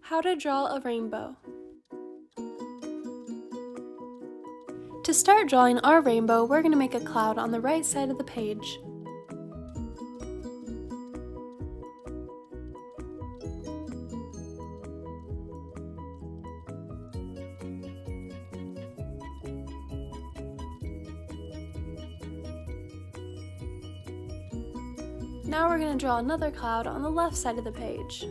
How to draw a rainbow. To start drawing our rainbow, we're going to make a cloud on the right side of the page. Now we're going to draw another cloud on the left side of the page.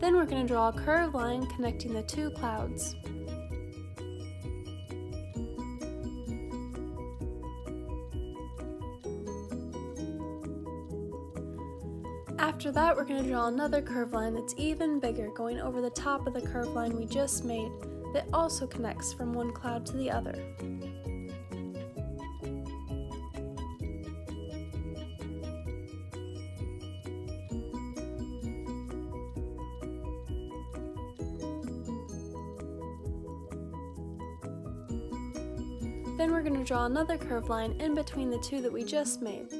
Then we're going to draw a curved line connecting the two clouds. After that, we're going to draw another curved line that's even bigger, going over the top of the curved line we just made, that also connects from one cloud to the other. Then we're going to draw another curved line in between the two that we just made.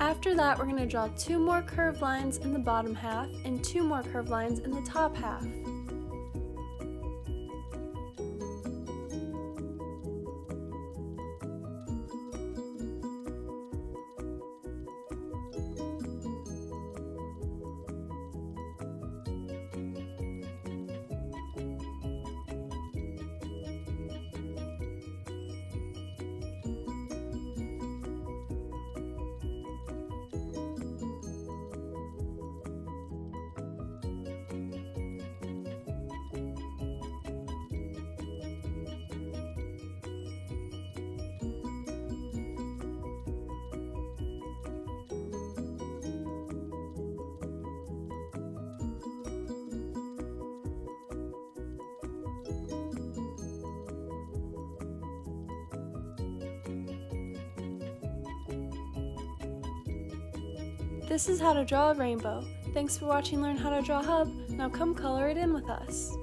After that, we're going to draw two more curved lines in the bottom half and two more curved lines in the top half. This is how to draw a rainbow. Thanks for watching Learn How to Draw Hub. Now come color it in with us.